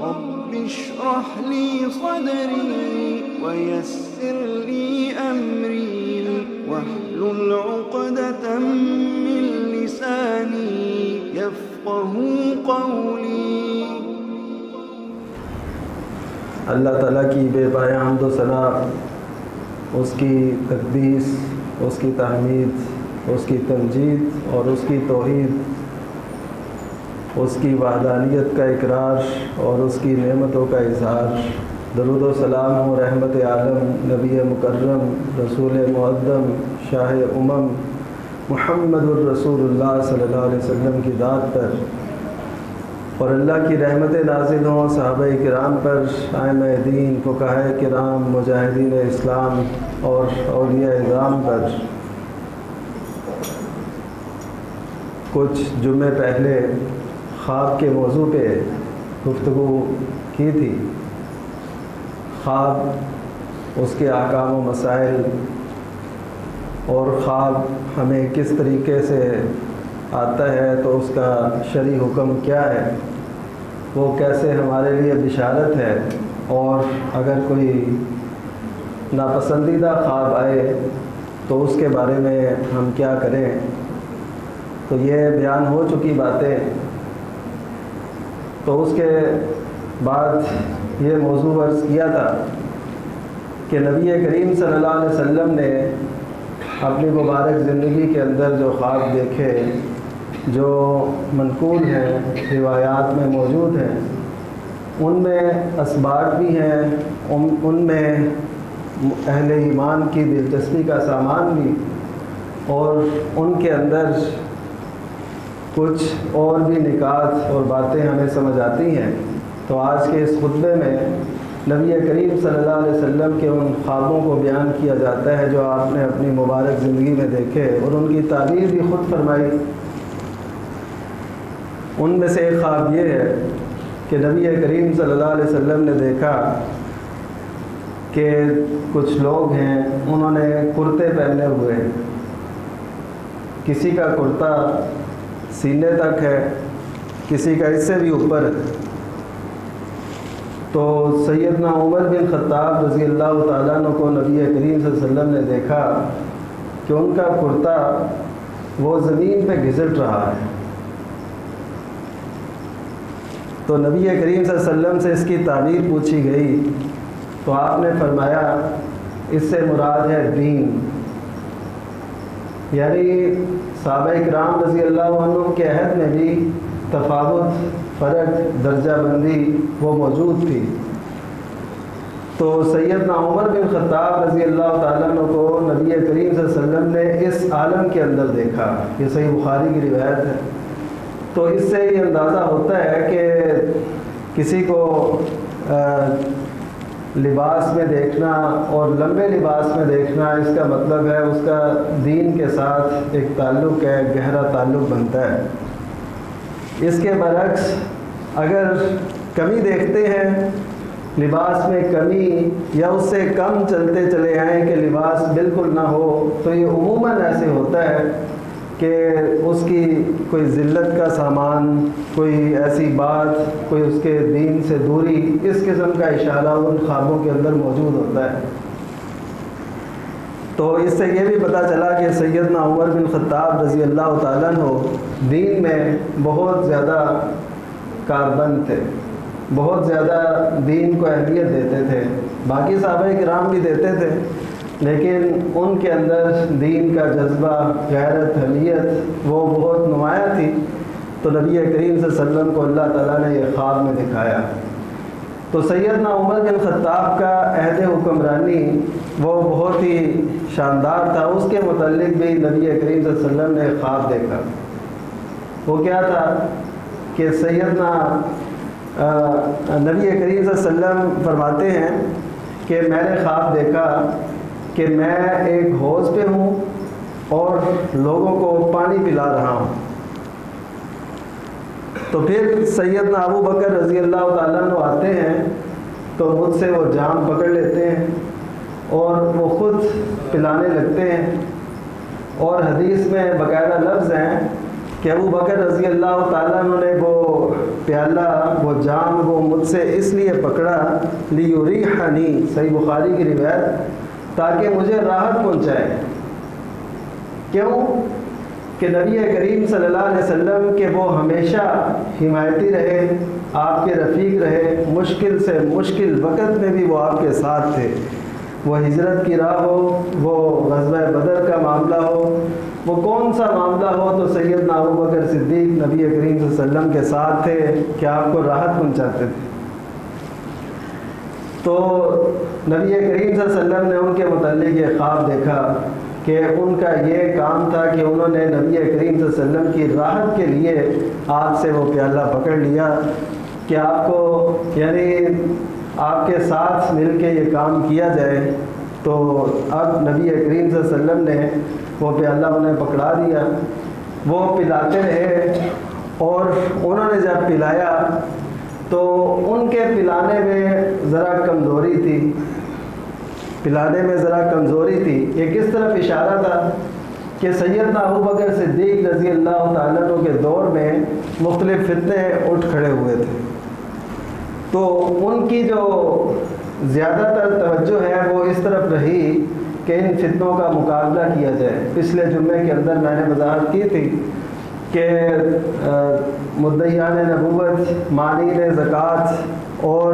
رب اشرح لي صدري ويسر لي أمري واحلل عقدة من لساني يفقه قولي۔ اللہ تعالیٰ کی بے پایہ حمد و ثنا، اس کی تقدیس، اس کی تحمید، اس کی تمجید اور اس کی توحید، اس کی وحدانیت کا اقرار اور اس کی نعمتوں کا اظہار۔ درود و سلام ہو رحمت عالم، نبی مکرم، رسول معظم، شاہ امم، محمد الرسول اللہ صلی اللہ علیہ وسلم کی ذات پر، اور اللہ کی رحمت نازل ہوں صحابہ کرام پر، ائمہ دین، فقہاء کرام، مجاہدین اسلام اور اولیاء اعظام پر۔ کچھ جمعے پہلے خواب کے موضوع پہ گفتگو کی تھی۔ خواب، اس کے احکام و مسائل، اور خواب ہمیں کس طریقے سے آتا ہے تو اس کا شرعی حکم کیا ہے، وہ کیسے ہمارے لیے بشارت ہے، اور اگر کوئی ناپسندیدہ خواب آئے تو اس کے بارے میں ہم کیا کریں۔ تو یہ بیان ہو چکی باتیں۔ تو اس کے بعد یہ موضوع عرض کیا تھا کہ نبی کریم صلی اللہ علیہ وسلم نے اپنی مبارک زندگی کے اندر جو خواب دیکھے، جو منقول ہیں، روایات میں موجود ہیں، ان میں اسباق بھی ہیں، ان میں اہل ایمان کی دلچسپی کا سامان بھی، اور ان کے اندر کچھ اور بھی نکات اور باتیں ہمیں سمجھ آتی ہیں۔ تو آج کے اس خطبے میں نبی کریم صلی اللہ علیہ وسلم کے ان خوابوں کو بیان کیا جاتا ہے جو آپ نے اپنی مبارک زندگی میں دیکھے، اور ان کی تعبیر بھی خود فرمائی۔ ان میں سے ایک خواب یہ ہے کہ نبی کریم صلی اللہ علیہ وسلم نے دیکھا کہ کچھ لوگ ہیں، انہوں نے کرتے پہنے ہوئے، کسی کا کرتا سینے تک ہے، کسی کا اس سے بھی اوپر۔ تو سیدنا عمر بن خطاب رضی اللہ تعالیٰ عنہ کو نبی کریم صلی اللہ علیہ وسلم نے دیکھا کہ ان کا کرتا وہ زمین پہ گھسٹ رہا ہے۔ تو نبی کریم صلی اللہ علیہ وسلم سے اس کی تعبیر پوچھی گئی تو آپ نے فرمایا اس سے مراد ہے دین، یعنی صحابہ کرام رضی اللہ عنہ کے عہد میں بھی تفاوت، فرق، درجہ بندی وہ موجود تھی۔ تو سیدنا عمر بن خطاب رضی اللہ تعالیٰ عنہ کو نبی کریم صلی اللہ علیہ وسلم نے اس عالم کے اندر دیکھا۔ یہ صحیح بخاری کی روایت ہے۔ تو اس سے یہ اندازہ ہوتا ہے کہ کسی کو لباس میں دیکھنا اور لمبے لباس میں دیکھنا، اس کا مطلب ہے اس کا دین کے ساتھ ایک تعلق ہے، گہرا تعلق بنتا ہے۔ اس کے برعکس اگر کمی دیکھتے ہیں، لباس میں کمی یا اس سے کم چلتے چلے آئیں کہ لباس بالکل نہ ہو، تو یہ عموماً ایسے ہوتا ہے کہ اس کی کوئی ذلت کا سامان، کوئی ایسی بات، کوئی اس کے دین سے دوری، اس قسم کا اشارہ ان خوابوں کے اندر موجود ہوتا ہے۔ تو اس سے یہ بھی پتہ چلا کہ سیدنا عمر بن خطاب رضی اللہ تعالیٰ عنہ دین میں بہت زیادہ کاربند تھے، بہت زیادہ دین کو اہمیت دیتے تھے۔ باقی صحابہ کرام بھی دیتے تھے، لیکن ان کے اندر دین کا جذبہ، غیرت، حمیت وہ بہت نمایاں تھی۔ تو نبی کریم صلی اللہ علیہ وسلم کو اللہ تعالیٰ نے یہ خواب میں دکھایا۔ تو سیدنا عمر بن خطاب کا عہد حکمرانی وہ بہت ہی شاندار تھا۔ اس کے متعلق بھی نبی کریم صلی اللہ علیہ وسلم نے خواب دیکھا۔ وہ کیا تھا کہ سیدنا نبی کریم صلی اللہ علیہ وسلم فرماتے ہیں کہ میں نے خواب دیکھا کہ میں ایک حوض پہ ہوں اور لوگوں کو پانی پلا رہا ہوں۔ تو پھر سیدنا ابو بکر رضی اللہ تعالیٰ عنہ آتے ہیں تو مجھ سے وہ جام پکڑ لیتے ہیں اور وہ خود پلانے لگتے ہیں، اور حدیث میں باقاعدہ لفظ ہیں کہ ابو بکر رضی اللہ تعالیٰ عنہ نے وہ پیالہ، وہ جام، وہ مجھ سے اس لیے پکڑا لیریحنی، صحیح بخاری کی روایت، تاکہ مجھے راحت پہنچائے۔ کیوں؟ کہ نبی کریم صلی اللہ علیہ وسلم کہ وہ ہمیشہ حمایتی رہے، آپ کے رفیق رہے، مشکل سے مشکل وقت میں بھی وہ آپ کے ساتھ تھے۔ وہ ہجرت کی راہ ہو، وہ غزوہ بدر کا معاملہ ہو، وہ کون سا معاملہ ہو، تو سیدنا ابو بکر صدیق نبی کریم صلی اللہ علیہ وسلم کے ساتھ تھے کہ آپ کو راحت پہنچاتے تھے۔ تو نبی کریم صلی اللہ علیہ وسلم نے ان کے متعلق یہ خواب دیکھا کہ ان کا یہ کام تھا کہ انہوں نے نبی کریم صلی اللہ علیہ وسلم کی راحت کے لیے آپ سے وہ پیالہ پکڑ لیا کہ آپ کو یعنی آپ کے ساتھ مل کے یہ کام کیا جائے۔ تو اب نبی کریم صلی اللہ علیہ وسلم نے وہ پیالہ انہیں پکڑا دیا، وہ پلاتے رہے، اور انہوں نے جب پلایا تو ان کے پلانے میں ذرا کمزوری تھی، پلانے میں ذرا کمزوری تھی۔ یہ کس طرف اشارہ تھا کہ سیدنا ابو بکر صدیق رضی اللہ تعالیٰ عنہ کے دور میں مختلف فتنے اٹھ کھڑے ہوئے تھے، تو ان کی جو زیادہ تر توجہ ہے وہ اس طرف رہی کہ ان فتنوں کا مقابلہ کیا جائے۔ پچھلے جمعے کے اندر میں نے وضاحت کی تھی کہ مدعیان نبوت، مانعین زکوٰۃ اور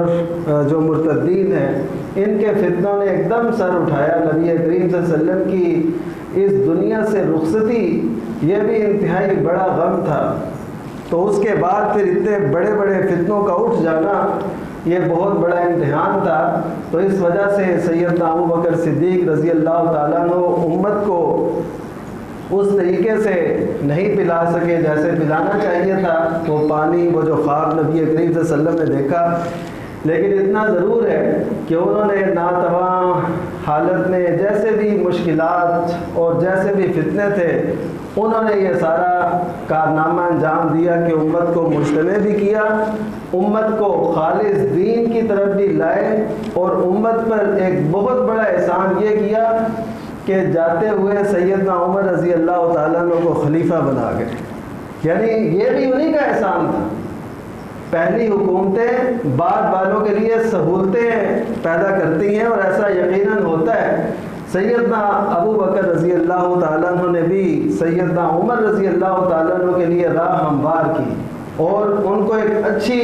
جو مرتدین ہیں، ان کے فتنوں نے ایک دم سر اٹھایا۔ نبی کریم صلی اللہ علیہ وسلم کی اس دنیا سے رخصتی یہ بھی انتہائی بڑا غم تھا، تو اس کے بعد پھر اتنے بڑے بڑے فتنوں کا اٹھ جانا یہ بہت بڑا امتحان تھا۔ تو اس وجہ سے سیدنا ابو بکر صدیق رضی اللہ تعالیٰ عنہ امت کو اس طریقے سے نہیں پلا سکے جیسے پلانا چاہیے تھا، وہ پانی، وہ جو خواب نبی کریم صلی اللہ علیہ وسلم نے دیکھا۔ لیکن اتنا ضرور ہے کہ انہوں نے ناتواں حالت میں جیسے بھی مشکلات اور جیسے بھی فتنے تھے، انہوں نے یہ سارا کارنامہ انجام دیا کہ امت کو مجتمع بھی کیا، امت کو خالص دین کی طرف بھی لائے، اور امت پر ایک بہت بڑا احسان یہ کیا کہ جاتے ہوئے سیدنا عمر رضی اللہ تعالیٰ عنہ کو خلیفہ بنا گئے۔ یعنی یہ بھی انہی کا احسان تھا۔ پہلی حکومتیں بعد والوں کے لیے سہولتیں پیدا کرتی ہیں، اور ایسا یقیناً ہوتا ہے۔ سیدنا ابو بکر رضی اللہ تعالیٰ عنہ نے بھی سیدنا عمر رضی اللہ تعالیٰ عنہ کے لیے راہ ہموار کی، اور ان کو ایک اچھی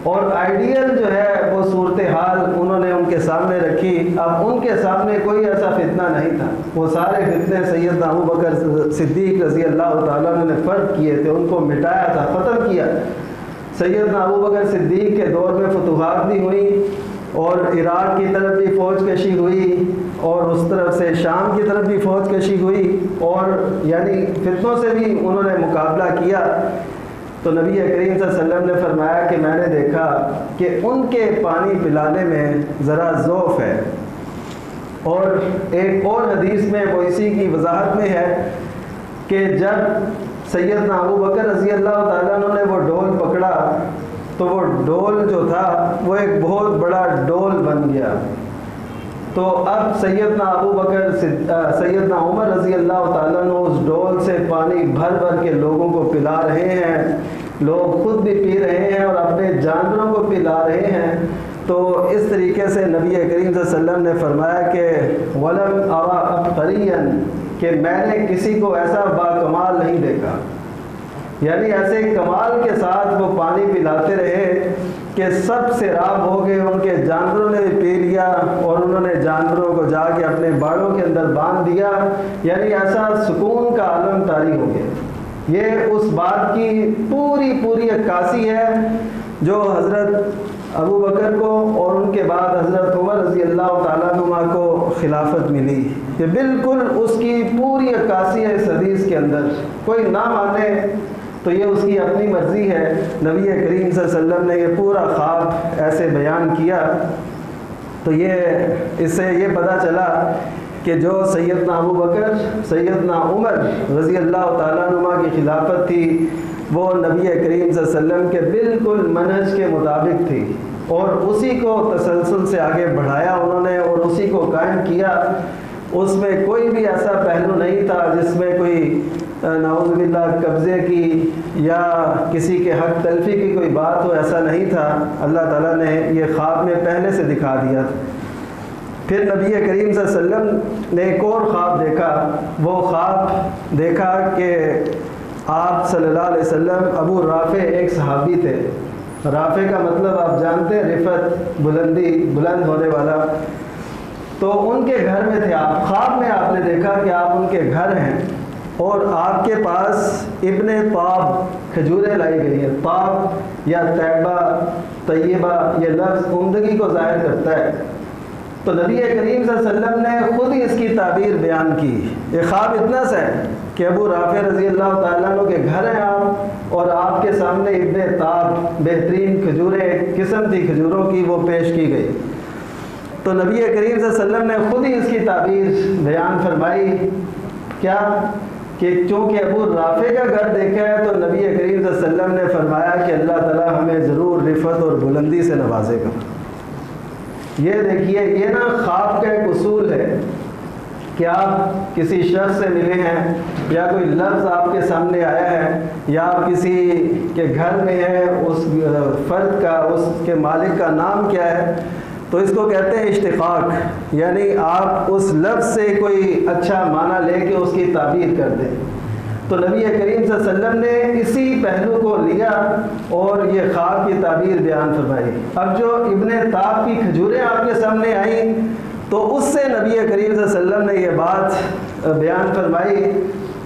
اور آئیڈیل جو ہے وہ صورتحال انہوں نے ان کے سامنے رکھی۔ اب ان کے سامنے کوئی ایسا فتنہ نہیں تھا، وہ سارے فتنے سیدنا ابو بکر صدیق رضی اللہ تعالیٰ عنہ نے فرق کیے تھے، ان کو مٹایا تھا، ختم کیا۔ سیدنا ابو بکر صدیق کے دور میں فتوحات بھی ہوئی، اور عراق کی طرف بھی فوج کشی ہوئی، اور اس طرف سے شام کی طرف بھی فوج کشی ہوئی، اور یعنی فتنوں سے بھی انہوں نے مقابلہ کیا۔ تو نبی کریم صلی اللہ علیہ وسلم نے فرمایا کہ میں نے دیکھا کہ ان کے پانی پلانے میں ذرا ضعف ہے، اور ایک اور حدیث میں وہ اسی کی وضاحت میں ہے کہ جب سیدنا ابو بکر رضی اللہ تعالیٰ عنہ نے وہ ڈول پکڑا تو وہ ڈول جو تھا وہ ایک بہت بڑا ڈول بن گیا۔ تو اب سیدنا عمر رضی اللہ تعالیٰ عنہ اس ڈول سے پانی بھر بھر کے لوگوں کو پلا رہے ہیں، لوگ خود بھی پی رہے ہیں اور اپنے جانوروں کو پلا رہے ہیں۔ تو اس طریقے سے نبی کریم صلی اللہ علیہ وسلم نے فرمایا کہ وَلَمْ أَرَى عَبْقَرِيًّا، کہ میں نے کسی کو ایسا باکمال نہیں دیکھا، یعنی ایسے کمال کے ساتھ وہ پانی پلاتے رہے کہ سب سیراب ہو گئے، ان کے جانوروں نے بھی پی لیا، اور انہوں نے جانوروں کو جا کے اپنے باڑوں کے اندر باندھ دیا، یعنی ایسا سکون کا عالم طاری ہو گیا۔ یہ اس بات کی پوری عکاسی ہے جو حضرت ابو بکر کو اور ان کے بعد حضرت عمر رضی اللہ تعالیٰ عنہ کو خلافت ملی، یہ بالکل اس کی پوری عکاسی ہے اس حدیث کے اندر۔ کوئی نہ مانے تو یہ اس کی اپنی مرضی ہے۔ نبی کریم صلی اللہ علیہ وسلم نے یہ پورا خواب ایسے بیان کیا، تو یہ اس سے یہ پتہ چلا کہ جو سیدنا ابو بکر، سیدنا عمر رضی اللہ تعالیٰ عنہ کی خلافت تھی وہ نبی کریم صلی اللہ علیہ وسلم کے بالکل منہج کے مطابق تھی، اور اسی کو تسلسل سے آگے بڑھایا انہوں نے، اور اسی کو قائم کیا۔ اس میں کوئی بھی ایسا پہلو نہیں تھا جس میں کوئی نعوذ باللہ قبضے کی یا کسی کے حق تلفی کی کوئی بات ہو، ایسا نہیں تھا۔ اللہ تعالیٰ نے یہ خواب میں پہلے سے دکھا دیا تھا۔ پھر نبی کریم صلی اللہ علیہ وسلم نے ایک اور خواب دیکھا۔ وہ خواب دیکھا کہ آپ صلی اللہ علیہ وسلم، ابو رافع ایک صحابی تھے۔ رافع کا مطلب آپ جانتے ہیں، رفعت، بلندی، بلند ہونے والا۔ تو ان کے گھر میں تھے آپ۔ خواب میں آپ نے دیکھا کہ آپ ان کے گھر ہیں اور آپ کے پاس ابن طاب کھجوریں لائی گئی ہیں۔ طاب یا طیبہ، طیبہ، یہ لفظ عمدگی کو ظاہر کرتا ہے۔ تو نبی کریم صلی اللہ علیہ وسلم نے خود ہی اس کی تعبیر بیان کی۔ یہ خواب اتنا سا ہے کہ ابو رافع رضی اللہ تعالیٰ عنہ کے گھر ہیں آپ، اور آپ کے سامنے ابن طاب، بہترین کھجوریں، ایک قسم تھی کھجوروں کی، وہ پیش کی گئی۔ تو نبی کریم صلی اللہ علیہ وسلم نے خود ہی اس کی تعبیر بیان فرمائی۔ کیا کہ چونکہ ابو رافع کا گھر دیکھا ہے تو نبی کریم صلی اللہ علیہ وسلم نے فرمایا کہ اللہ تعالیٰ ہمیں ضرور رفعت اور بلندی سے نوازے گا۔ یہ دیکھیے، یہ نا خواب کا ایک اصول ہے کہ آپ کسی شخص سے ملے ہیں یا کوئی لفظ آپ کے سامنے آیا ہے یا آپ کسی کے گھر میں ہیں، اس فرد کا، اس کے مالک کا نام کیا ہے، تو اس کو کہتے ہیں اشتقاق، یعنی آپ اس لفظ سے کوئی اچھا معنی لے کے اس کی تعبیر کر دیں۔ تو نبی کریم صلی اللہ علیہ وسلم نے اسی پہلو کو لیا اور یہ خواب کی تعبیر بیان فرمائی۔ اب جو ابن طاب کی کھجوریں آپ کے سامنے آئیں تو اس سے نبی کریم صلی اللہ علیہ وسلم نے یہ بات بیان فرمائی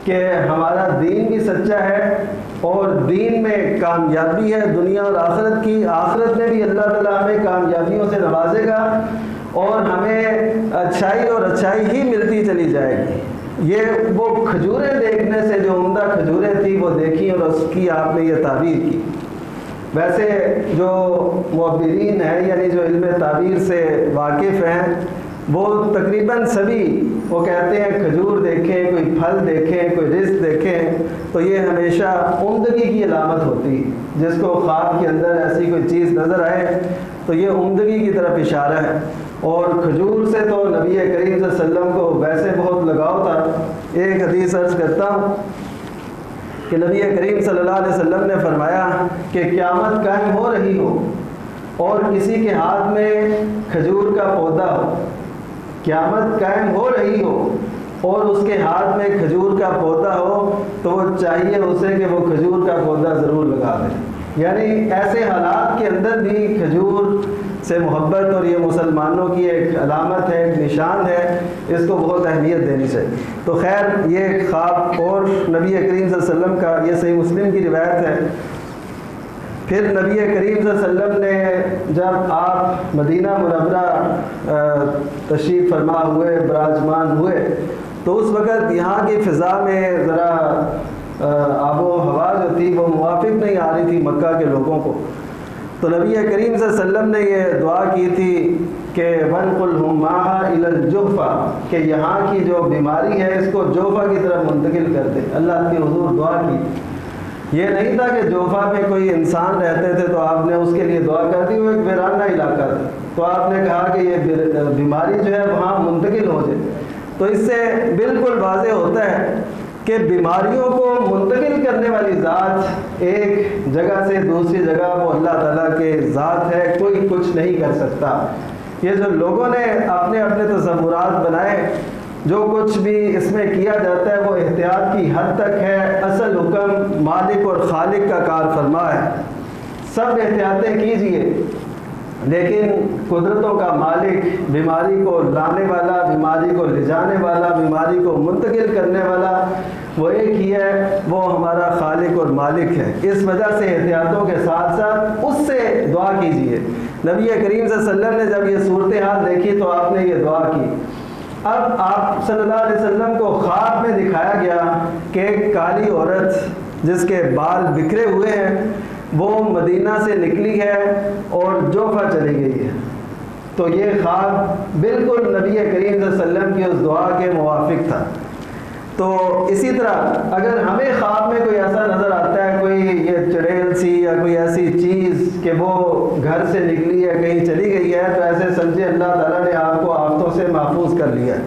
کہ ہمارا دین بھی سچا ہے اور دین میں کامیابی ہے دنیا اور آخرت کی، آخرت میں بھی اللہ تعالیٰ ہمیں کامیابیوں سے نوازے گا اور ہمیں اچھائی اور اچھائی ہی ملتی چلی جائے گی۔ یہ وہ کھجوریں دیکھنے سے، جو عمدہ کھجوریں تھیں وہ دیکھی اور اس کی آپ نے یہ تعبیر کی۔ ویسے جو معبرین ہیں، یعنی جو علم تعبیر سے واقف ہیں، وہ تقریباً سبھی وہ کہتے ہیں کھجور دیکھیں، کوئی پھل دیکھیں، کوئی رزق دیکھیں تو یہ ہمیشہ عمدگی کی علامت ہوتی ہے۔ جس کو خواب کے اندر ایسی کوئی چیز نظر آئے تو یہ عمدگی کی طرف اشارہ ہے۔ اور کھجور سے تو نبی کریم صلی اللہ علیہ وسلم کو ویسے بہت لگاؤ تھا۔ ایک حدیث عرض کرتا ہوں کہ نبی کریم صلی اللہ علیہ وسلم نے فرمایا کہ قیامت قائم ہو رہی ہو اور کسی کے ہاتھ میں کھجور کا پودا ہو، قیامت قائم ہو رہی ہو اور اس کے ہاتھ میں کھجور کا پودا ہو تو وہ چاہیے اسے کہ وہ کھجور کا پودا ضرور لگا دے۔ یعنی ایسے حالات کے اندر بھی کھجور سے محبت، اور یہ مسلمانوں کی ایک علامت ہے، ایک نشان ہے، اس کو بہت اہمیت دینی چاہیے۔ تو خیر، یہ خواب اور نبی کریم صلی اللہ علیہ وسلم کا، یہ صحیح مسلم کی روایت ہے۔ پھر نبی کریم صلی اللہ علیہ وسلم نے جب آپ مدینہ منورہ تشریف فرما ہوئے، براجمان ہوئے، تو اس وقت یہاں کی فضا میں ذرا آب و ہوا جو تھی وہ موافق نہیں آ رہی تھی مکہ کے لوگوں کو۔ تو نبی کریم صلی اللہ علیہ وسلم نے یہ دعا کی تھی کہ وَانْقُلْهُمْ مَعَهَا إِلَى الْجُحْفَةِ، کہ یہاں کی جو بیماری ہے اس کو جوفہ کی طرف منتقل کر دے۔ اللہ کی حضور دعا کی۔ یہ نہیں تھا کہ جوفہ میں کوئی انسان رہتے تھے تو آپ نے اس کے لیے دعا کر دی، وہ ایک ویرانہ علاقہ تھا، تو آپ نے کہا کہ یہ بیماری جو ہے وہاں منتقل ہو جائے۔ تو اس سے بالکل واضح ہوتا ہے کہ بیماریوں کو منتقل کرنے والی ذات ایک جگہ سے دوسری جگہ وہ اللہ تعالیٰ کے ذات ہے، کوئی کچھ نہیں کر سکتا۔ یہ جو لوگوں نے اپنے اپنے تصورات بنائے، جو کچھ بھی اس میں کیا جاتا ہے وہ احتیاط کی حد تک ہے، اصل حکم مالک اور خالق کا کار فرما ہے۔ سب احتیاطیں کیجئے، لیکن قدرتوں کا مالک، بیماری کو لانے والا، بیماری کو لے جانے والا، بیماری کو منتقل کرنے والا وہ ایک ہی ہے، وہ ہمارا خالق اور مالک ہے۔ اس وجہ سے احتیاطوں کے ساتھ ساتھ اس سے دعا کیجئے۔ نبی کریم صلی اللہ علیہ وسلم نے جب یہ صورتحال دیکھی تو آپ نے یہ دعا کی۔ اب آپ صلی اللہ علیہ وسلم کو خواب میں دکھایا گیا کہ ایک کالی عورت جس کے بال بکھرے ہوئے ہیں وہ مدینہ سے نکلی ہے اور جوفہ چلی گئی ہے۔ تو یہ خواب بالکل نبی کریم صلی اللہ علیہ وسلم کی اس دعا کے موافق تھا۔ تو اسی طرح اگر ہمیں خواب میں کوئی ایسا نظر آتا ہے، کوئی یہ چڑیل سی یا کوئی ایسی چیز کہ وہ گھر سے نکلی ہے، کہیں چلی گئی ہے، تو ایسے سمجھے اللہ تعالیٰ نے آپ کو آفتوں سے محفوظ کر لیا ہے۔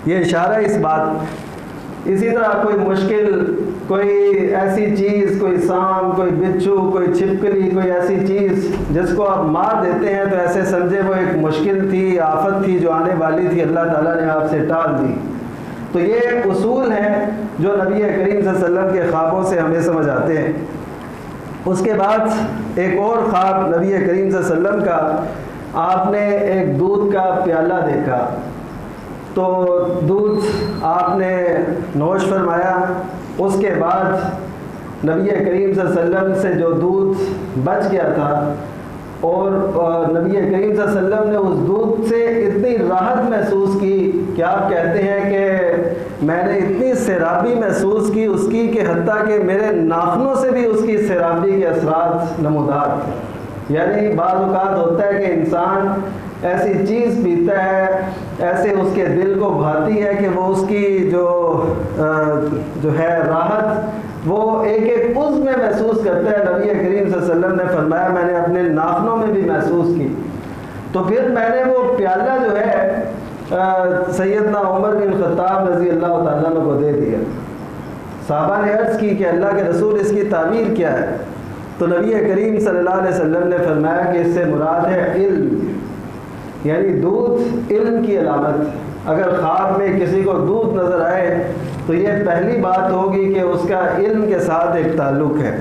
یہ اشارہ اس بات اسی طرح کوئی مشکل، کوئی ایسی چیز، کوئی سانپ، کوئی بچھو، کوئی چھپکلی، کوئی ایسی چیز جس کو آپ مار دیتے ہیں تو ایسے سمجھے وہ ایک مشکل تھی، آفت تھی جو آنے والی تھی، اللہ تعالیٰ نے آپ سے ٹال دی۔ تو یہ اصول ہیں جو نبی کریم صلی اللہ علیہ وسلم کے خوابوں سے ہمیں سمجھ آتے ہیں۔ اس کے بعد ایک اور خواب نبی کریم صلی اللہ علیہ وسلم کا، آپ نے ایک دودھ کا پیالہ دیکھا، تو دودھ آپ نے نوش فرمایا۔ اس کے بعد نبی کریم صلی اللہ علیہ وسلم سے جو دودھ بچ گیا تھا، اور نبی کریم صلی اللہ علیہ وسلم نے اس دودھ سے اتنی راحت محسوس کی کہ آپ کہتے ہیں کہ میں نے اتنی سیرابی محسوس کی اس کی کہ حتیٰ کہ میرے ناخنوں سے بھی اس کی سیرابی کے اثرات نمودار تھے۔ یعنی بعض اوقات ہوتا ہے کہ انسان ایسی چیز پیتا ہے، ایسے اس کے دل کو بھاتی ہے کہ وہ اس کی جو ہے راحت وہ ایک ایک عضو میں محسوس کرتا ہے۔ نبی کریم صلی اللہ علیہ وسلم نے فرمایا میں نے اپنے ناخنوں میں بھی محسوس کی۔ تو پھر میں نے وہ پیالہ جو ہے سیدنا عمر بن خطاب رضی اللہ تعالیٰ عنہ کو دے دیا۔ صحابہ نے عرض کی کہ اللہ کے رسول اس کی تعبیر کیا ہے؟ تو نبی کریم صلی اللہ علیہ وسلم نے فرمایا کہ اس سے مراد ہے علم، یعنی دودھ علم کی علامت۔ اگر خواب میں کسی کو دودھ نظر آئے تو یہ پہلی بات ہوگی کہ اس کا علم کے ساتھ ایک تعلق ہے۔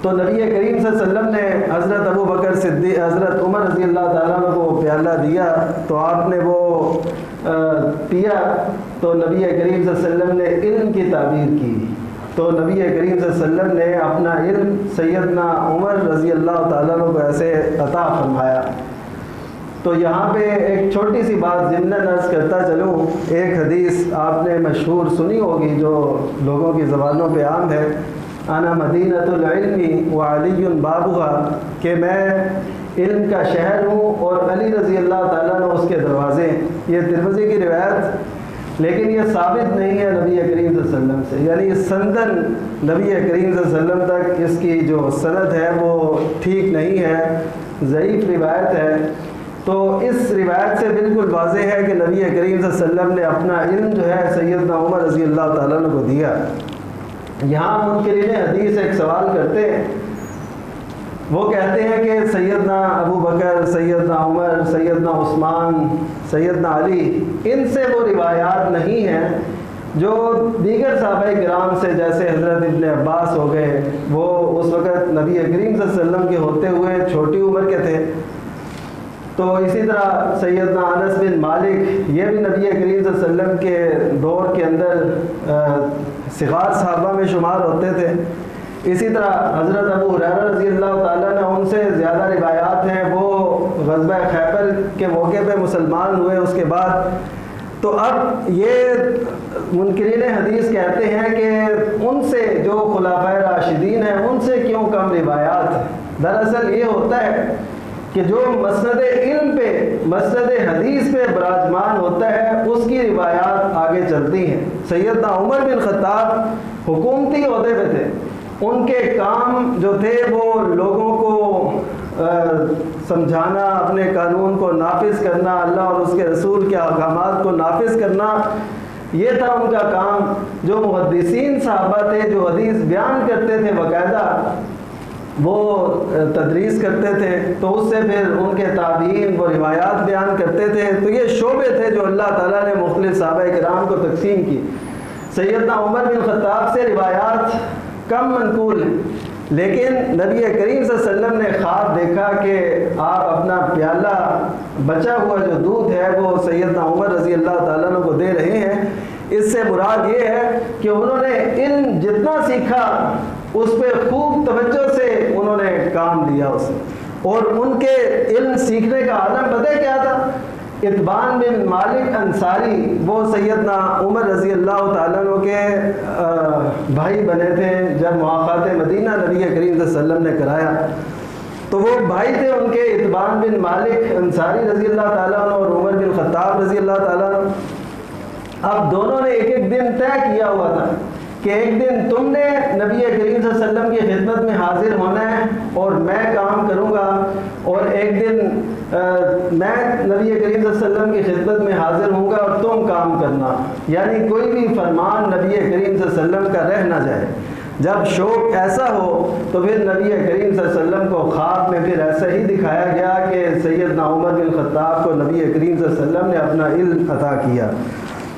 تو نبی کریم صلی اللہ علیہ وسلم نے حضرت ابو بکر صدیق، حضرت عمر رضی اللہ تعالیٰ عنہ کو پیالہ دیا تو آپ نے وہ پیا، تو نبی کریم صلی اللہ علیہ وسلم نے علم کی تعبیر کی۔ تو نبی کریم صلی اللہ علیہ وسلم نے اپنا علم سیدنا عمر رضی اللہ تعالیٰ عنہ کو ایسے عطا فرمایا۔ تو یہاں پہ ایک چھوٹی سی بات ضمناً عرض کرتا چلوں، ایک حدیث آپ نے مشہور سنی ہوگی جو لوگوں کی زبانوں پہ عام ہے، انا مدینۃ العلم وعلی بابها، کہ میں علم کا شہر ہوں اور علی رضی اللہ تعالیٰ عنہ اس کے دروازے۔ یہ ترمذی کی روایت، لیکن یہ ثابت نہیں ہے نبی کریم صلی اللہ علیہ وسلم سے، یعنی سندن نبی کریم صلی اللہ علیہ وسلم تک اس کی جو سند ہے وہ ٹھیک نہیں ہے، ضعیف روایت ہے۔ تو اس روایت سے بالکل واضح ہے کہ نبی کریم صلی اللہ علیہ وسلم نے اپنا علم جو ہے سیدنا عمر رضی اللہ تعالیٰ عنہ کو دیا۔ یہاں منکرین حدیث ایک سوال کرتے ہیں، وہ کہتے ہیں کہ سیدنا ابو بکر، سیدنا عمر، سیدنا عثمان، سیدنا علی، ان سے وہ روایات نہیں ہیں جو دیگر صحابہ کرام سے، جیسے حضرت ابن عباس ہو گئے، وہ اس وقت نبی کریم صلی اللہ علیہ وسلم کے ہوتے ہوئے چھوٹی عمر کے تھے۔ تو اسی طرح سیدنا انس بن مالک، یہ بھی نبی کریم صلی اللہ علیہ وسلم کے دور کے اندر صغار صحابہ میں شمار ہوتے تھے۔ اسی طرح حضرت ابو ہریرہ رضی اللہ تعالیٰ نے، ان سے زیادہ روایات ہیں، وہ غزوہ خیبر کے موقع پہ مسلمان ہوئے اس کے بعد۔ تو اب یہ منکرین حدیث کہتے ہیں کہ ان سے جو خلفائے راشدین ہیں ان سے کیوں کم روایات؟ دراصل یہ ہوتا ہے کہ جو مسند علم پہ، مسند حدیث پہ براجمان ہوتا ہے اس کی روایات آگے چلتی ہیں۔ سیدنا عمر بن خطاب حکومتی عہدے پہ تھے، ان کے کام جو تھے وہ لوگوں کو سمجھانا، اپنے قانون کو نافذ کرنا، اللہ اور اس کے رسول کے احکامات کو نافذ کرنا، یہ تھا ان کا کام۔ جو محدثین صحابہ تھے جو حدیث بیان کرتے تھے باقاعدہ، وہ تدریس کرتے تھے، تو اس سے پھر ان کے تابعین وہ روایات بیان کرتے تھے۔ تو یہ شعبے تھے جو اللہ تعالیٰ نے مختلف صحابہ کرام کو تقسیم کی۔ سیدنا عمر بن خطاب سے روایات کم منقول ہیں، لیکن نبی کریم صلی اللہ علیہ وسلم نے خواب دیکھا کہ آپ اپنا پیالہ بچا ہوا جو دودھ ہے وہ سیدنا عمر رضی اللہ تعالیٰ عنہ کو دے رہے ہیں۔ اس سے مراد یہ ہے کہ انہوں نے علم جتنا سیکھا اس پہ خوب توجہ سے انہوں نے کام لیا اس میں، اور ان کے علم سیکھنے کا عالم پتہ کیا تھا؟ اتبان بن مالک انصاری، وہ سیدنا عمر رضی اللہ تعالیٰ عنہ کے بھائی بنے تھے جب مواقعات مدینہ نبی کریم صلی اللہ علیہ وسلم نے کرایا، تو وہ بھائی تھے ان کے، اتبان بن مالک انصاری رضی اللہ تعالیٰ عنہ اور عمر بن خطاب رضی اللہ تعالیٰ عنہ۔ اب دونوں نے ایک ایک دن طے کیا ہوا تھا کہ ایک دن تم نے نبی کریم صلی اللہ علیہ وسلم کی خدمت میں حاضر ہونا ہے اور میں کام کروں گا، اور ایک دن میں نبی کریم صلی اللہ علیہ وسلم کی خدمت میں حاضر ہوں گا اور تم کام کرنا، یعنی کوئی بھی فرمان نبی کریم صلی اللہ علیہ وسلم کا رہ نہ جائے۔ جب شوق ایسا ہو تو پھر نبی کریم صلی اللہ علیہ وسلم کو خواب میں پھر ایسا ہی دکھایا گیا کہ سیدنا عمر بن خطاب کو نبی کریم صلی اللہ علیہ وسلم نے اپنا علم عطا کیا۔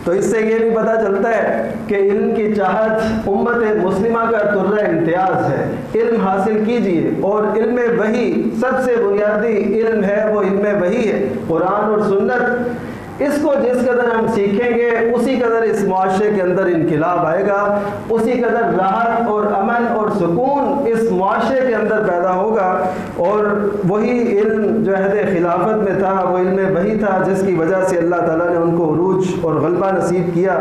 تو اس سے یہ بھی پتہ چلتا ہے کہ علم کی چاہت امت مسلمہ کا طرہ امتیاز ہے۔ علم حاصل کیجئے، اور علم وحی سب سے بنیادی علم ہے، وہ علم وحی ہے، قرآن اور سنت۔ اس کو جس قدر ہم سیکھیں گے اسی قدر اس معاشرے کے اندر انقلاب آئے گا، اسی قدر راحت اور امن اور سکون اس معاشرے کے اندر پیدا ہوگا۔ اور وہی علم جو عہد خلافت میں تھا وہ علم وحی تھا، جس کی وجہ سے اللہ تعالیٰ نے ان کو عروج اور غلبہ نصیب کیا۔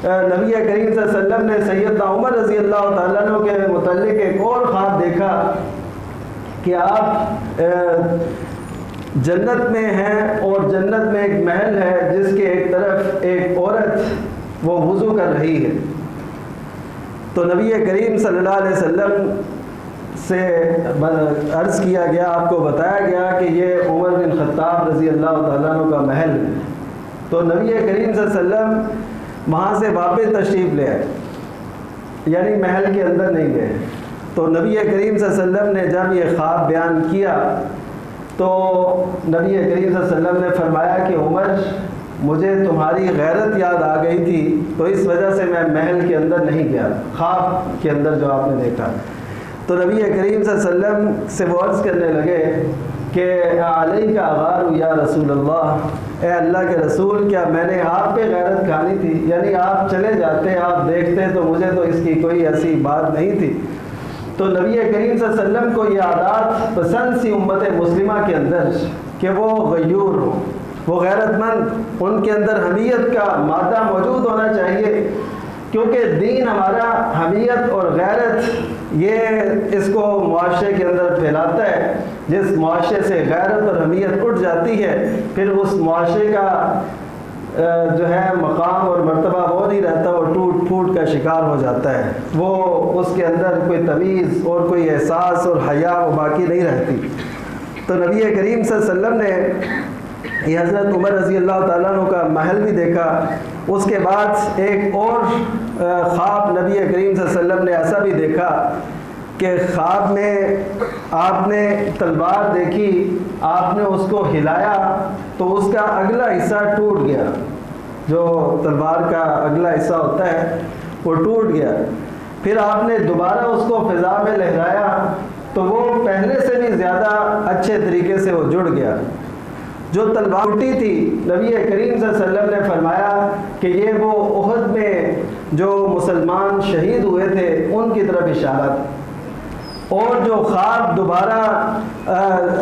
نبی کریم صلی اللہ علیہ وسلم نے سیدنا عمر رضی اللہ تعالیٰ عنہ کے متعلق ایک اور خواب دیکھا کہ آپ جنت میں ہیں، اور جنت میں ایک محل ہے جس کے ایک طرف ایک عورت وہ وضو کر رہی ہے۔ تو نبی کریم صلی اللہ علیہ وسلم سے عرض کیا گیا، آپ کو بتایا گیا کہ یہ عمر بن خطاب رضی اللہ تعالیٰ عنہ کا محل ہے۔ تو نبی کریم صلی اللہ علیہ وسلم وہاں سے واپس تشریف لے آئے، یعنی محل کے اندر نہیں گئے۔ تو نبی کریم صلی اللہ علیہ وسلم نے جب یہ خواب بیان کیا تو نبی کریم صلی اللہ علیہ وسلم نے فرمایا کہ عمر، مجھے تمہاری غیرت یاد آ گئی تھی، تو اس وجہ سے میں محل کے اندر نہیں گیا، خواب کے اندر جو آپ نے دیکھا۔ تو نبی کریم صلی اللہ علیہ وسلم سے وہ عرض کرنے لگے کہ علیہ کا غار یا رسول اللہ، اے اللہ کے رسول، کیا میں نے آپ پہ غیرت کھانی تھی؟ یعنی آپ چلے جاتے، آپ دیکھتے، تو مجھے تو اس کی کوئی ایسی بات نہیں تھی۔ تو نبی کریم صلی اللہ علیہ وسلم کو یہ عادات پسند سی امت مسلمہ کے اندر کہ وہ غیور ہو، وہ غیرت مند، ان کے اندر حمیت کا مادہ موجود ہونا چاہیے، کیونکہ دین ہمارا حمیت اور غیرت یہ اس کو معاشرے کے اندر پھیلاتا ہے۔ جس معاشرے سے غیرت اور حمیت اٹھ جاتی ہے پھر اس معاشرے کا جو ہے مقام اور مرتبہ وہ نہیں رہتا، وہ ٹوٹ پھوٹ کا شکار ہو جاتا ہے، وہ اس کے اندر کوئی تمیز اور کوئی احساس اور حیا وہ باقی نہیں رہتی۔ تو نبی کریم صلی اللہ علیہ وسلم نے یہ حضرت عمر رضی اللہ تعالیٰ عنہ کا محل بھی دیکھا۔ اس کے بعد ایک اور خواب نبی کریم صلی اللہ علیہ وسلم نے ایسا بھی دیکھا کہ خواب میں آپ نے تلوار دیکھی، آپ نے اس کو ہلایا تو اس کا اگلا حصہ ٹوٹ گیا، جو تلوار کا اگلا حصہ ہوتا ہے وہ ٹوٹ گیا۔ پھر آپ نے دوبارہ اس کو فضا میں لہرایا تو وہ پہلے سے بھی زیادہ اچھے طریقے سے وہ جڑ گیا۔ جو تلوار ٹوٹی تھی نبی کریم صلی اللہ علیہ وسلم نے فرمایا کہ یہ وہ احد میں جو مسلمان شہید ہوئے تھے ان کی طرف اشارہ تھا۔ اور جو خواب دوبارہ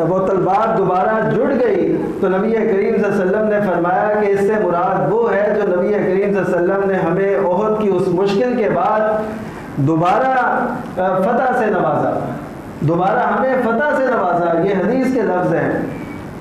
وہ تلوار دوبارہ جڑ گئی تو نبی کریم صلی اللہ علیہ وسلم نے فرمایا کہ اس سے مراد وہ ہے جو نبی کریم صلی اللہ علیہ وسلم نے ہمیں احد کی اس مشکل کے بعد دوبارہ فتح سے نوازا، دوبارہ ہمیں فتح سے نوازا۔ یہ حدیث کے لفظ ہیں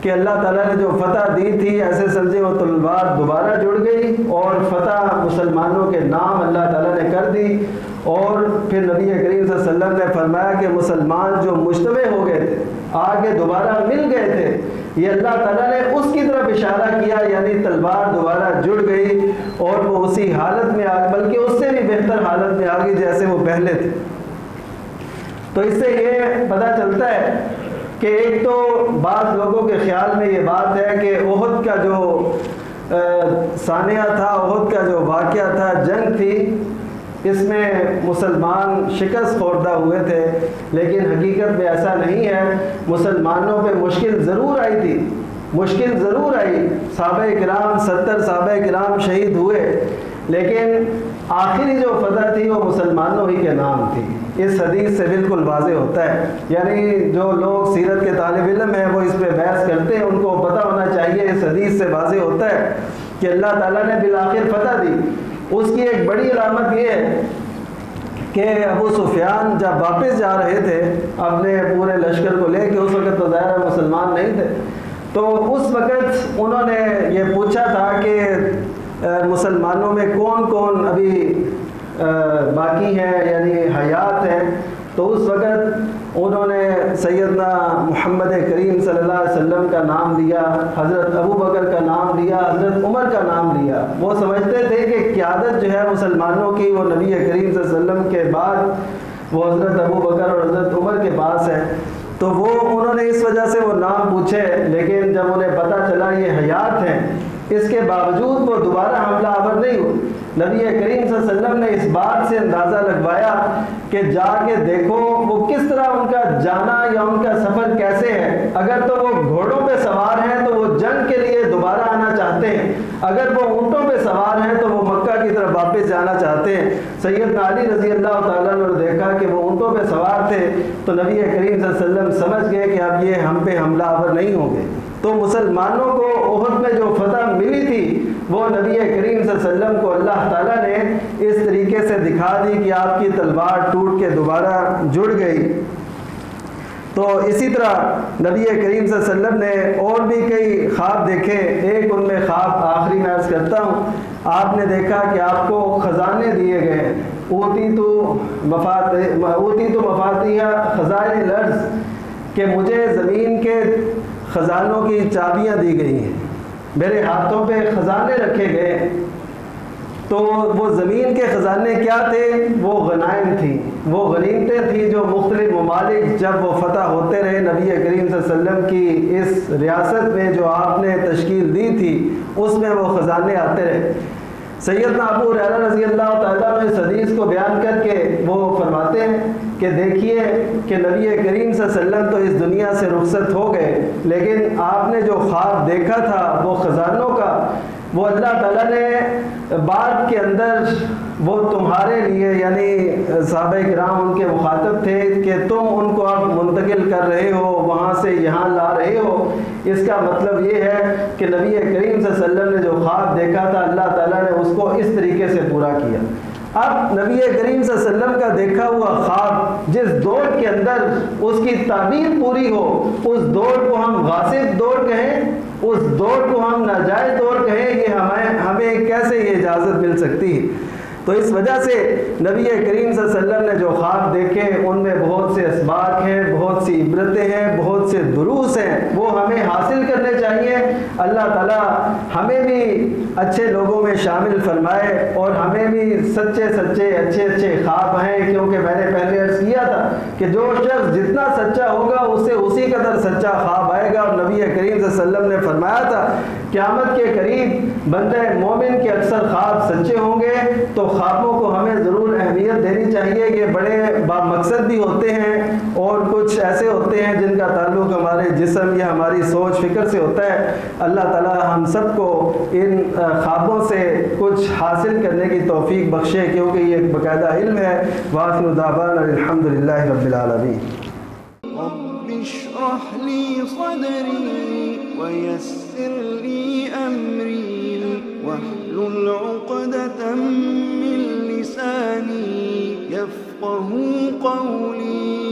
کہ اللہ تعالیٰ نے جو فتح دی تھی ایسے سمجھے وہ تلوار دوبارہ جڑ گئی اور فتح مسلمانوں کے نام اللہ تعالیٰ نے کر دی۔ اور پھر نبی کریم صلی اللہ علیہ وسلم نے فرمایا کہ مسلمان جو مجتمع ہو گئے تھے، آگے دوبارہ مل گئے تھے، یہ اللہ تعالیٰ نے اس کی طرف اشارہ کیا، یعنی تلوار دوبارہ جڑ گئی اور وہ اسی حالت میں بلکہ اس سے بھی بہتر حالت میں آ گئی جیسے وہ پہلے تھے۔ تو اس سے یہ پتہ چلتا ہے کہ ایک تو بعض لوگوں کے خیال میں یہ بات ہے کہ احد کا جو سانحہ تھا، احد کا جو واقعہ تھا، جنگ تھی، اس میں مسلمان شکست خوردہ ہوئے تھے، لیکن حقیقت میں ایسا نہیں ہے۔ مسلمانوں پہ مشکل ضرور آئی تھی، مشکل ضرور آئی، صحابہ کرام 70 صحابہ کرام شہید ہوئے، لیکن آخری جو فتح تھی وہ مسلمانوں ہی کے نام تھی۔ اس حدیث سے بالکل واضح ہوتا ہے، یعنی جو لوگ سیرت کے طالب علم ہیں وہ اس پہ بحث کرتے ہیں، ان کو پتہ ہونا چاہیے، اس حدیث سے واضح ہوتا ہے کہ اللہ تعالیٰ نے بالآخر فتح دی۔ اس کی ایک بڑی علامت یہ ہے کہ ابو سفیان جب واپس جا رہے تھے اپنے پورے لشکر کو لے کے، اس وقت تو ظاہر مسلمان نہیں تھے، تو اس وقت انہوں نے یہ پوچھا تھا کہ مسلمانوں میں کون کون ابھی باقی ہیں، یعنی حیات ہیں۔ تو اس وقت انہوں نے سیدنا محمد کریم صلی اللہ علیہ وسلم کا نام لیا، حضرت ابو بکر کا نام لیا، حضرت عمر کا نام لیا۔ وہ سمجھتے تھے کہ قیادت جو ہے مسلمانوں کی وہ نبی کریم صلی اللہ علیہ وسلم کے بعد وہ حضرت ابو بکر اور حضرت عمر کے پاس ہے، تو وہ انہوں نے اس وجہ سے وہ نام پوچھے، لیکن جب انہیں پتہ چلا یہ حیات ہیں، اس کے باوجود وہ دوبارہ حملہ آور نہیں ہوئے۔ نبی کریم صلی اللہ علیہ وسلم نے اس بات سے اندازہ لگوایا کہ جا کے دیکھو وہ کس طرح ان کا جانا یا ان کا سفر کیسے ہے۔ اگر تو وہ گھوڑوں پہ سوار ہیں تو وہ جنگ کے لیے دوبارہ آنا چاہتے ہیں، اگر وہ اونٹوں پہ سوار ہیں تو وہ مکہ کی طرف واپس جانا چاہتے ہیں۔ سیدنا علی رضی اللہ تعالیٰ نے دیکھا کہ وہ اونٹوں پہ سوار تھے تو نبی کریم صلی اللہ علیہ وسلم سمجھ گئے کہ اب یہ ہم پہ حملہ آور نہیں ہوں گے۔ تو مسلمانوں کو احد میں جو فتح ملی تھی وہ نبی کریم صلی اللہ علیہ وسلم کو اللہ تعالیٰ نے اس طریقے سے دکھا دی کہ آپ کی تلوار ٹوٹ کے دوبارہ جڑ گئی۔ تو اسی طرح نبی کریم صلی اللہ علیہ وسلم نے اور بھی کئی خواب دیکھے۔ ایک ان میں خواب آخری میں عرض کرتا ہوں، آپ نے دیکھا کہ آپ کو خزانے دیے گئے، اوتیتو مفاتیح خزائن الارض، کہ مجھے زمین کے خزانوں کی چابیاں دی گئی ہیں، میرے ہاتھوں پہ خزانے رکھے گئے۔ تو وہ زمین کے خزانے کیا تھے؟ وہ غنائم تھیں، وہ غنیمتیں تھیں جو مختلف ممالک جب وہ فتح ہوتے رہے نبی کریم صلی اللہ علیہ وسلم کی اس ریاست میں جو آپ نے تشکیل دی تھی اس میں وہ خزانے آتے رہے۔ سیدنا ابو ہریرہ رضی اللہ تعالیٰ نے اس حدیث کو بیان کر کے وہ فرماتے ہیں کہ دیکھیے کہ نبی کریم صلی اللہ علیہ وسلم تو اس دنیا سے رخصت ہو گئے، لیکن آپ نے جو خواب دیکھا تھا وہ خزانوں کا، وہ اللہ تعالیٰ نے بعد کے اندر وہ تمہارے لیے، یعنی صحابہ کرام ان کے مخاطب تھے کہ تم ان کو اب منتقل کر رہے ہو، وہاں سے یہاں لا رہے ہو۔ اس کا مطلب یہ ہے کہ نبی کریم صلی اللہ علیہ وسلم نے جو خواب دیکھا تھا اللہ تعالیٰ نے اس کو اس طریقے سے پورا کیا۔ اب نبی کریم صلی اللہ علیہ وسلم کا دیکھا ہوا خواب جس دوڑ کے اندر اس کی تعبیر پوری ہو، اس دوڑ کو ہم غاصب دوڑ کہیں، اس دوڑ کو ہم ناجائز دوڑ کہیں، یہ ہمیں کیسے یہ اجازت مل سکتی ہے؟ تو اس وجہ سے نبی کریم صلی اللہ علیہ وسلم نے جو خواب دیکھے ان میں بہت سے اسباق ہیں، بہت سی عبرتیں ہیں، بہت سے دروس ہیں، وہ ہمیں حاصل کرنے چاہیے۔ اللہ تعالیٰ ہمیں بھی اچھے لوگوں میں شامل فرمائے اور ہمیں بھی سچے اچھے خواب ہیں، کیونکہ میں نے پہلے عرض کیا تھا کہ جو شخص جتنا سچا ہوگا اسے اسی قدر سچا خواب آئے گا۔ اور نبی کریم صلی اللہ علیہ وسلم نے فرمایا تھا قیامت کے قریب بندہ مومن کے اکثر خواب سچے ہوں گے، تو خوابوں کو ہمیں ضرور اہمیت دینی چاہیے کہ بڑے مقصد بھی ہوتے ہیں اور کچھ ایسے ہوتے ہیں جن کا تعلق ہمارے جسم یا ہماری سوچ فکر سے ہوتا ہے۔ اللہ تعالی ہم سب کو ان خوابوں سے کچھ حاصل کرنے کی توفیق بخشے، کیونکہ یہ ایک باقاعدہ علم ہے۔ وآخر دعوانا الحمدللہ رب العالمین۔ رب اشرح لي صدري ويسر لي أمري واحلل عقدة من لساني يفقه قولي